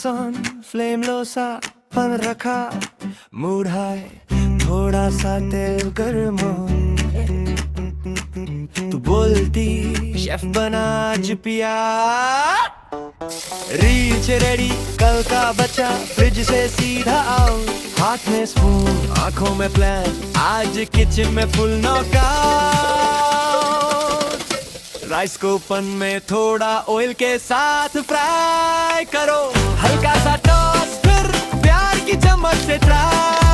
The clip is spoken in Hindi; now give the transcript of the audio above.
लाइट्स ऑन फ्लेम लो सा पन रखा मूड हाई थोड़ा सा तेल गर्म तू बोलती शेफ बना आज पिया रीच रेडी कल का बचा फ्रिज से सीधा आओ हाथ में स्पून आंखों में प्लान आज किचन में फुल नॉकआउट राइस को पन में थोड़ा ऑयल के साथ फ्राई करो हल्का सा टॉस फिर प्यार की चम्मच से ट्राई